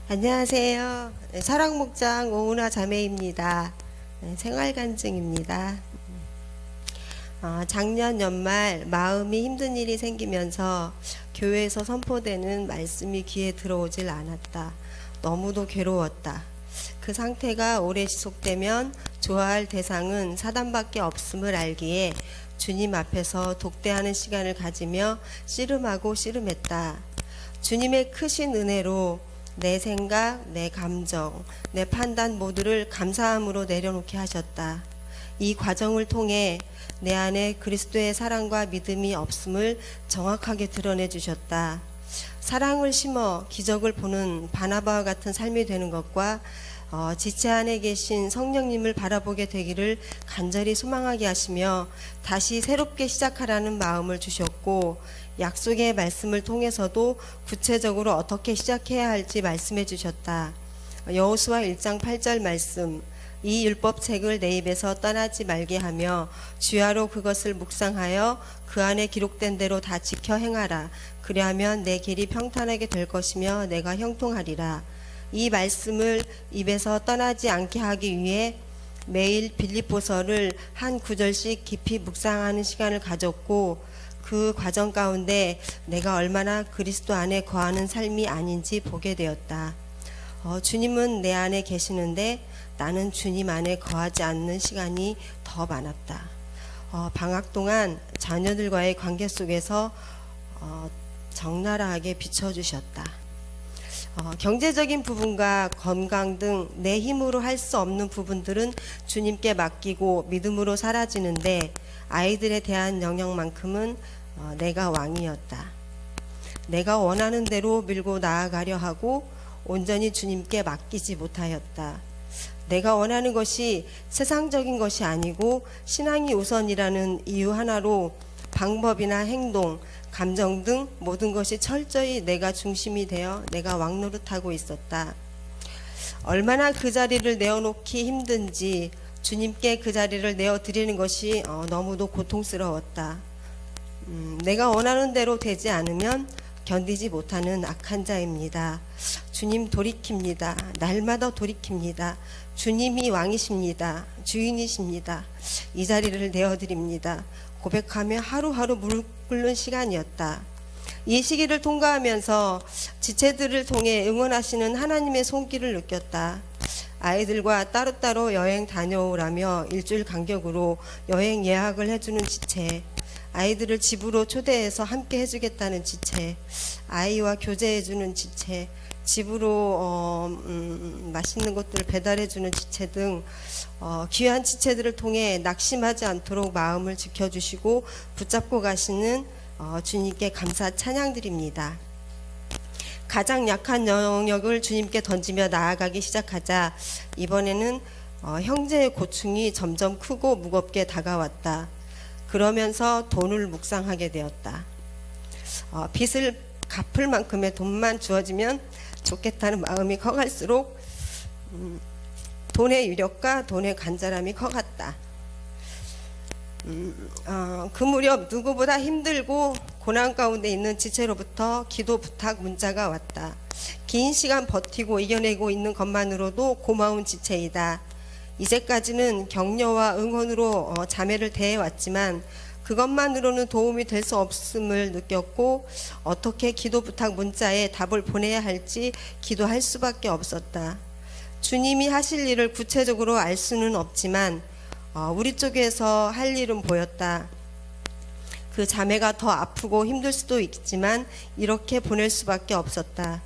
안녕하세요. 사랑목장 오은화 자매입니다. 생활간증입니다. 작년 연말 마음이 힘든 일이 생기면서 교회에서 선포되는 말씀이 귀에 들어오질 않았다. 너무도 괴로웠다. 그 상태가 오래 지속되면 좋아할 대상은 사단밖에 없음을 알기에 주님 앞에서 독대하는 시간을 가지며 씨름하고 씨름했다. 주님의 크신 은혜로 내 생각, 내 감정, 내 판단 모두를 감사함으로 내려놓게 하셨다. 이 과정을 통해 내 안에 그리스도의 사랑과 믿음이 없음을 정확하게 드러내 주셨다. 사랑을 심어 기적을 보는 바나바와 같은 삶이 되는 것과 지체 안에 계신 성령님을 바라보게 되기를 간절히 소망하게 하시며 다시 새롭게 시작하라는 마음을 주셨고, 약속의 말씀을 통해서도 구체적으로 어떻게 시작해야 할지 말씀해 주셨다. 여호수아 1장 8절 말씀, 이 율법책을 내 입에서 떠나지 말게 하며 주야로 그것을 묵상하여 그 안에 기록된 대로 다 지켜 행하라. 그리하면 내 길이 평탄하게 될 것이며 내가 형통하리라. 이 말씀을 입에서 떠나지 않게 하기 위해 매일 빌립보서를 한 구절씩 깊이 묵상하는 시간을 가졌고, 그 과정 가운데 내가 얼마나 그리스도 안에 거하는 삶이 아닌지 보게 되었다. 주님은 내 안에 계시는데 나는 주님 안에 거하지 않는 시간이 더 많았다. 방학 동안 자녀들과의 관계 속에서 적나라하게 비춰주셨다. 경제적인 부분과 건강 등 내 힘으로 할 수 없는 부분들은 주님께 맡기고 믿음으로 사라지는데, 아이들에 대한 영역만큼은 내가 왕이었다. 내가 원하는 대로 밀고 나아가려 하고 온전히 주님께 맡기지 못하였다. 내가 원하는 것이 세상적인 것이 아니고 신앙이 우선이라는 이유 하나로 방법이나 행동, 감정 등 모든 것이 철저히 내가 중심이 되어 내가 왕노릇하고 있었다. 얼마나 그 자리를 내어놓기 힘든지 주님께 그 자리를 내어드리는 것이 너무도 고통스러웠다. 내가 원하는 대로 되지 않으면 견디지 못하는 악한 자입니다. 주님 돌이킵니다. 날마다 돌이킵니다. 주님이 왕이십니다. 주인이십니다. 이 자리를 내어드립니다. 고백하며 하루하루 무릎 꿇는 시간이었다. 이 시기를 통과하면서 지체들을 통해 응원하시는 하나님의 손길을 느꼈다. 아이들과 따로따로 여행 다녀오라며 일주일 간격으로 여행 예약을 해주는 지체, 아이들을 집으로 초대해서 함께 해주겠다는 지체, 아이와 교제해주는 지체, 집으로 맛있는 것들을 배달해주는 지체 등 귀한 지체들을 통해 낙심하지 않도록 마음을 지켜주시고 붙잡고 가시는 주님께 감사 찬양드립니다. 가장 약한 영역을 주님께 던지며 나아가기 시작하자 이번에는 형제의 고충이 점점 크고 무겁게 다가왔다. 그러면서 돈을 묵상하게 되었다. 빚을 갚을 만큼의 돈만 주어지면 좋겠다는 마음이 커갈수록 돈의 유력과 돈의 간절함이 커갔다. 그 무렵 누구보다 힘들고 고난 가운데 있는 지체로부터 기도 부탁 문자가 왔다. 긴 시간 버티고 이겨내고 있는 것만으로도 고마운 지체이다. 이제까지는 격려와 응원으로 자매를 대해왔지만 그것만으로는 도움이 될 수 없음을 느꼈고, 어떻게 기도 부탁 문자에 답을 보내야 할지 기도할 수밖에 없었다. 주님이 하실 일을 구체적으로 알 수는 없지만 우리 쪽에서 할 일은 보였다. 그 자매가 더 아프고 힘들 수도 있지만 이렇게 보낼 수밖에 없었다.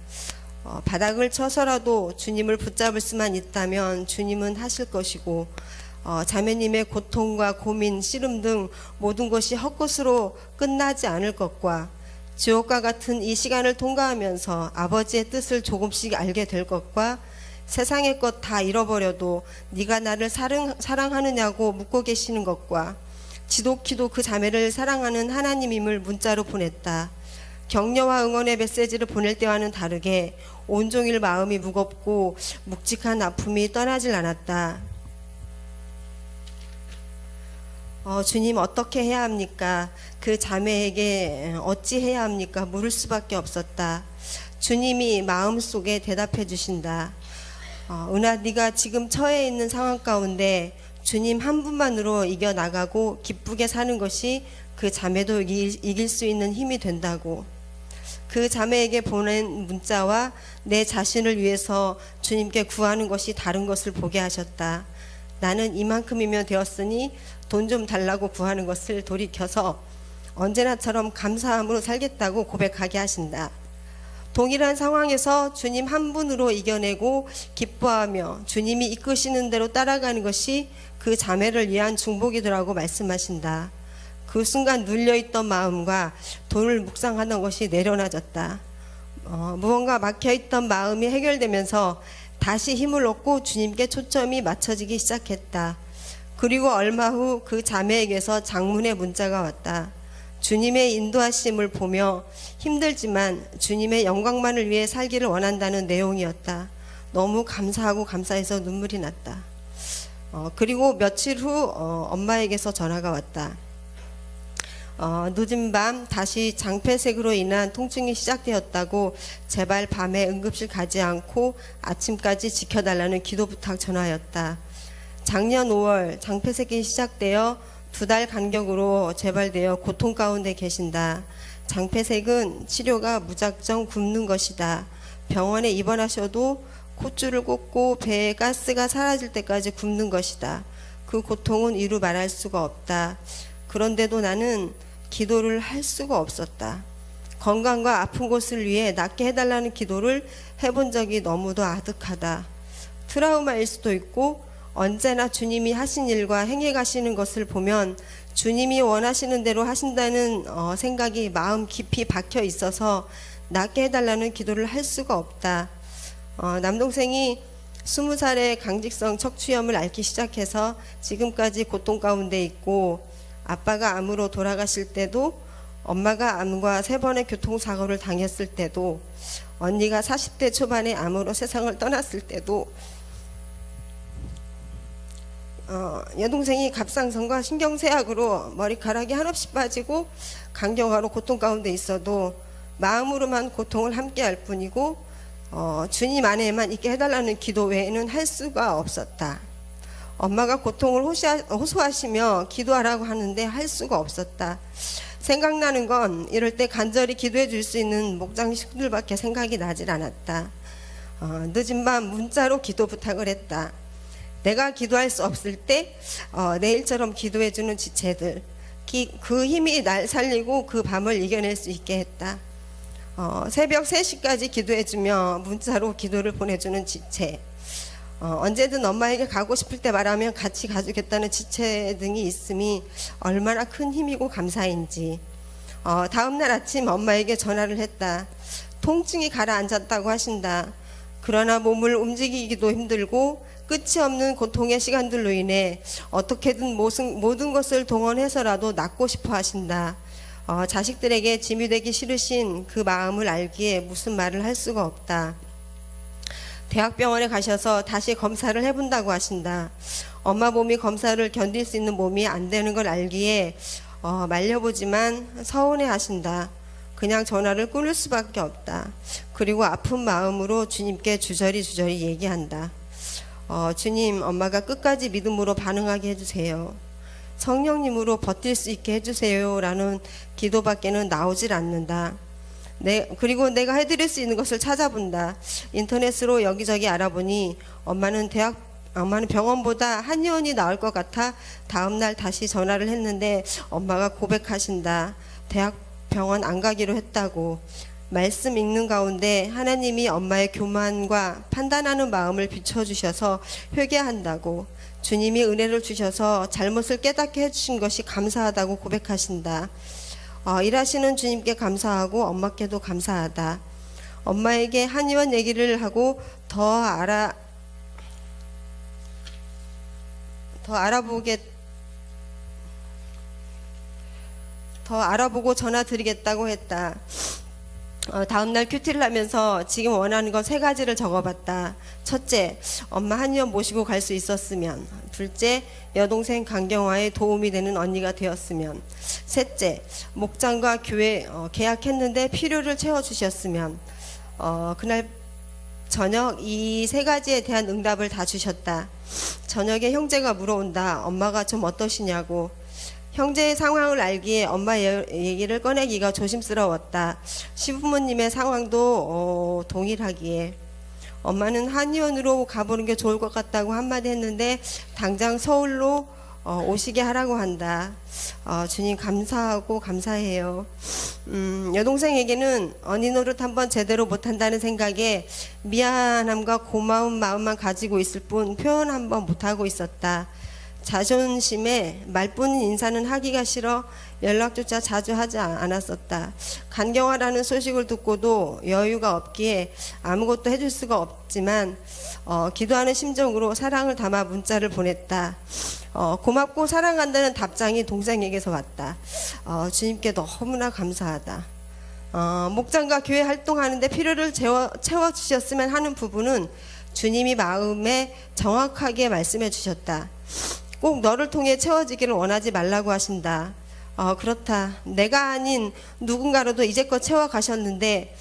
바닥을 쳐서라도 주님을 붙잡을 수만 있다면 주님은 하실 것이고, 자매님의 고통과 고민, 씨름 등 모든 것이 헛것으로 끝나지 않을 것과, 지옥과 같은 이 시간을 통과하면서 아버지의 뜻을 조금씩 알게 될 것과, 세상의 것 다 잃어버려도 네가 나를 사랑하느냐고 묻고 계시는 것과, 지독히도 그 자매를 사랑하는 하나님임을 문자로 보냈다. 격려와 응원의 메시지를 보낼 때와는 다르게 온종일 마음이 무겁고 묵직한 아픔이 떠나질 않았다. 주님 어떻게 해야 합니까? 그 자매에게 어찌 해야 합니까? 물을 수밖에 없었다. 주님이 마음속에 대답해 주신다. 은하, 네가 지금 처해 있는 상황 가운데 주님 한 분만으로 이겨나가고 기쁘게 사는 것이 그 자매도 이길 수 있는 힘이 된다고. 그 자매에게 보낸 문자와 내 자신을 위해서 주님께 구하는 것이 다른 것을 보게 하셨다. 나는 이만큼이면 되었으니 돈 좀 달라고 구하는 것을 돌이켜서 언제나처럼 감사함으로 살겠다고 고백하게 하신다. 동일한 상황에서 주님 한 분으로 이겨내고 기뻐하며 주님이 이끄시는 대로 따라가는 것이 그 자매를 위한 중복이더라고 말씀하신다. 그 순간 눌려있던 마음과 돈을 묵상하던 것이 내려놔졌다. 무언가 막혀있던 마음이 해결되면서 다시 힘을 얻고 주님께 초점이 맞춰지기 시작했다. 그리고 얼마 후 그 자매에게서 장문의 문자가 왔다. 주님의 인도하심을 보며 힘들지만 주님의 영광만을 위해 살기를 원한다는 내용이었다. 너무 감사하고 감사해서 눈물이 났다. 그리고 며칠 후 엄마에게서 전화가 왔다. 늦은 밤 다시 장폐색으로 인한 통증이 시작되었다고 제발 밤에 응급실 가지 않고 아침까지 지켜달라는 기도 부탁 전화였다. 작년 5월 장폐색이 시작되어 2달 간격으로 재발되어 고통 가운데 계신다. 장폐색은 치료가 무작정 굶는 것이다. 병원에 입원하셔도 콧줄을 꽂고 배에 가스가 사라질 때까지 굶는 것이다. 그 고통은 이루 말할 수가 없다. 그런데도 나는 기도를 할 수가 없었다. 건강과 아픈 곳을 위해 낫게 해달라는 기도를 해본 적이 너무도 아득하다. 트라우마일 수도 있고 언제나 주님이 하신 일과 행해 가시는 것을 보면 주님이 원하시는 대로 하신다는 생각이 마음 깊이 박혀 있어서 낫게 해달라는 기도를 할 수가 없다. 남동생이 20살에 강직성 척추염을 앓기 시작해서 지금까지 고통 가운데 있고, 아빠가 암으로 돌아가실 때도, 엄마가 암과 3번의 교통사고를 당했을 때도, 언니가 40대 초반에 암으로 세상을 떠났을 때도, 여동생이 갑상선과 신경쇠약으로 머리카락이 한없이 빠지고 간경화로 고통 가운데 있어도 마음으로만 고통을 함께 할 뿐이고 주님 안에만 있게 해달라는 기도 외에는 할 수가 없었다. 엄마가 고통을 호소하시며 기도하라고 하는데 할 수가 없었다. 생각나는 건 이럴 때 간절히 기도해 줄 수 있는 목장 식구들밖에 생각이 나질 않았다. 늦은 밤 문자로 기도 부탁을 했다. 내가 기도할 수 없을 때 내일처럼 기도해주는 지체들, 그 힘이 날 살리고 그 밤을 이겨낼 수 있게 했다. 새벽 3시까지 기도해주며 문자로 기도를 보내주는 지체, 언제든 엄마에게 가고 싶을 때 말하면 같이 가주겠다는 지체 등이 있음이 얼마나 큰 힘이고 감사인지. 다음날 아침 엄마에게 전화를 했다. 통증이 가라앉았다고 하신다. 그러나 몸을 움직이기도 힘들고 끝이 없는 고통의 시간들로 인해 어떻게든 모든 것을 동원해서라도 낫고 싶어 하신다. 자식들에게 짐이 되기 싫으신 그 마음을 알기에 무슨 말을 할 수가 없다. 대학병원에 가셔서 다시 검사를 해본다고 하신다. 엄마 몸이 검사를 견딜 수 있는 몸이 안 되는 걸 알기에 말려보지만 서운해 하신다. 그냥 전화를 끊을 수밖에 없다. 그리고 아픈 마음으로 주님께 주저리 얘기한다. 주님, 엄마가 끝까지 믿음으로 반응하게 해주세요. 성령님으로 버틸 수 있게 해주세요. 라는 기도밖에는 나오질 않는다. 그리고 내가 해드릴 수 있는 것을 찾아본다. 인터넷으로 여기저기 알아보니 엄마는 병원보다 한의원이 나을 것 같아 다음날 다시 전화를 했는데 엄마가 고백하신다. 대학병원 안 가기로 했다고. 말씀 읽는 가운데 하나님이 엄마의 교만과 판단하는 마음을 비춰주셔서 회개한다고, 주님이 은혜를 주셔서 잘못을 깨닫게 해주신 것이 감사하다고 고백하신다. 일하시는 주님께 감사하고 엄마께도 감사하다. 엄마에게 한의원 얘기를 하고 더 알아보고 전화 드리겠다고 했다. 다음날 큐티를 하면서 지금 원하는 건 3가지를 적어봤다. 첫째, 엄마 한의원 모시고 갈 수 있었으면. 둘째, 여동생 강경화에 도움이 되는 언니가 되었으면. 셋째, 목장과 교회 계약했는데 필요를 채워주셨으면. 그날 저녁 이 세 가지에 대한 응답을 다 주셨다. 저녁에 형제가 물어온다. 엄마가 좀 어떠시냐고. 형제의 상황을 알기에 엄마 얘기를 꺼내기가 조심스러웠다. 시부모님의 상황도 동일하기에. 엄마는 한의원으로 가보는 게 좋을 것 같다고 한마디 했는데 당장 서울로 오시게 하라고 한다. 주님 감사하고 감사해요. 여동생에게는 언니 노릇 한번 제대로 못한다는 생각에 미안함과 고마운 마음만 가지고 있을 뿐 표현 한번 못하고 있었다. 자존심에 말뿐인 인사는 하기가 싫어 연락조차 자주 하지 않았었다. 간경화라는 소식을 듣고도 여유가 없기에 아무것도 해줄 수가 없지만 기도하는 심정으로 사랑을 담아 문자를 보냈다. 고맙고 사랑한다는 답장이 동생에게서 왔다. 주님께 너무나 감사하다. 목장과 교회 활동하는데 필요를 채워주셨으면 하는 부분은 주님이 마음에 정확하게 말씀해 주셨다. 꼭 너를 통해 채워지기를 원하지 말라고 하신다. 그렇다. 내가 아닌 누군가로도 이제껏 채워가셨는데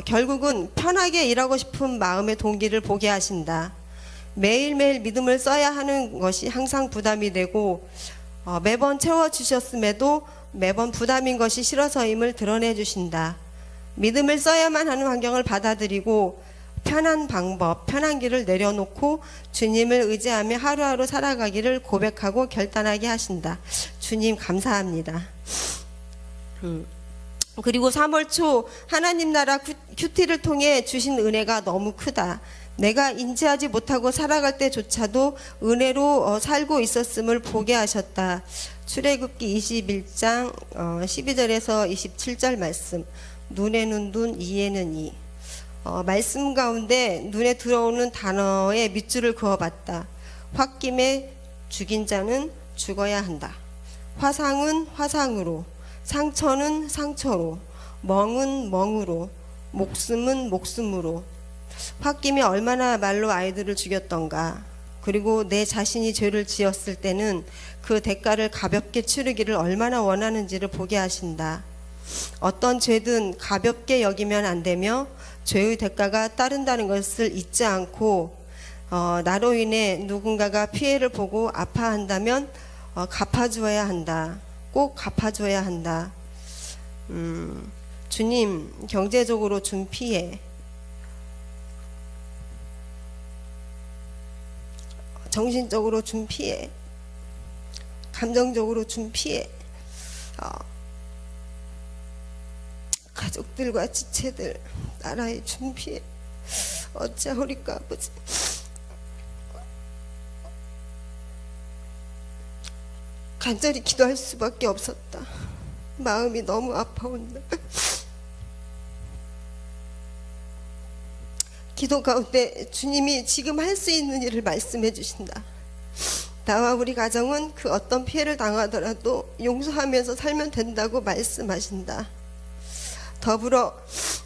결국은 편하게 일하고 싶은 마음의 동기를 보게 하신다. 매일매일 믿음을 써야 하는 것이 항상 부담이 되고 매번 채워주셨음에도 매번 부담인 것이 싫어서임을 드러내 주신다. 믿음을 써야만 하는 환경을 받아들이고 편한 방법, 편한 길을 내려놓고 주님을 의지하며 하루하루 살아가기를 고백하고 결단하게 하신다. 주님 감사합니다. 그리고 3월 초 하나님 나라 큐티를 통해 주신 은혜가 너무 크다. 내가 인지하지 못하고 살아갈 때조차도 은혜로 살고 있었음을 보게 하셨다. 출애굽기 21장 12절에서 27절 말씀. 눈에는 눈, 이에는 이. 말씀 가운데 눈에 들어오는 단어에 밑줄을 그어봤다. 홧김에 죽인 자는 죽어야 한다. 화상은 화상으로, 상처는 상처로, 멍은 멍으로, 목숨은 목숨으로. 홧김에 얼마나 말로 아이들을 죽였던가. 그리고 내 자신이 죄를 지었을 때는 그 대가를 가볍게 치르기를 얼마나 원하는지를 보게 하신다. 어떤 죄든 가볍게 여기면 안 되며 죄의 대가가 따른다는 것을 잊지 않고 나로 인해 누군가가 피해를 보고 아파한다면 갚아주어야 한다. 꼭 갚아줘야 한다. 주님, 경제적으로 준 피해, 정신적으로 준 피해, 감정적으로 준 피해, 가족들과 지체들, 나라에 준 피해 어찌하오리까 아버지. 간절히 기도할 수밖에 없었다. 마음이 너무 아파온다. 기도 가운데 주님이 지금 할 수 있는 일을 말씀해 주신다. 나와 우리 가정은 그 어떤 피해를 당하더라도 용서하면서 살면 된다고 말씀하신다. 더불어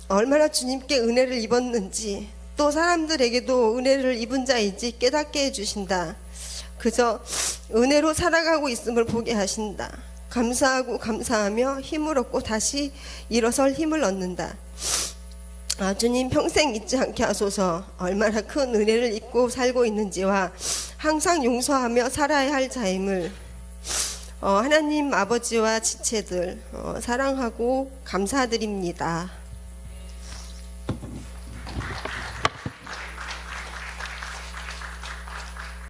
얼마나 주님께 은혜를 입었는지 또 사람들에게도 은혜를 입은 자인지 깨닫게 해주신다. 그저 은혜로 살아가고 있음을 보게 하신다. 감사하고 감사하며 힘을 얻고 다시 일어설 힘을 얻는다. 주님 평생 잊지 않게 하소서. 얼마나 큰 은혜를 입고 살고 있는지와 항상 용서하며 살아야 할 자임을 하나님 아버지와 지체들 사랑하고 감사드립니다.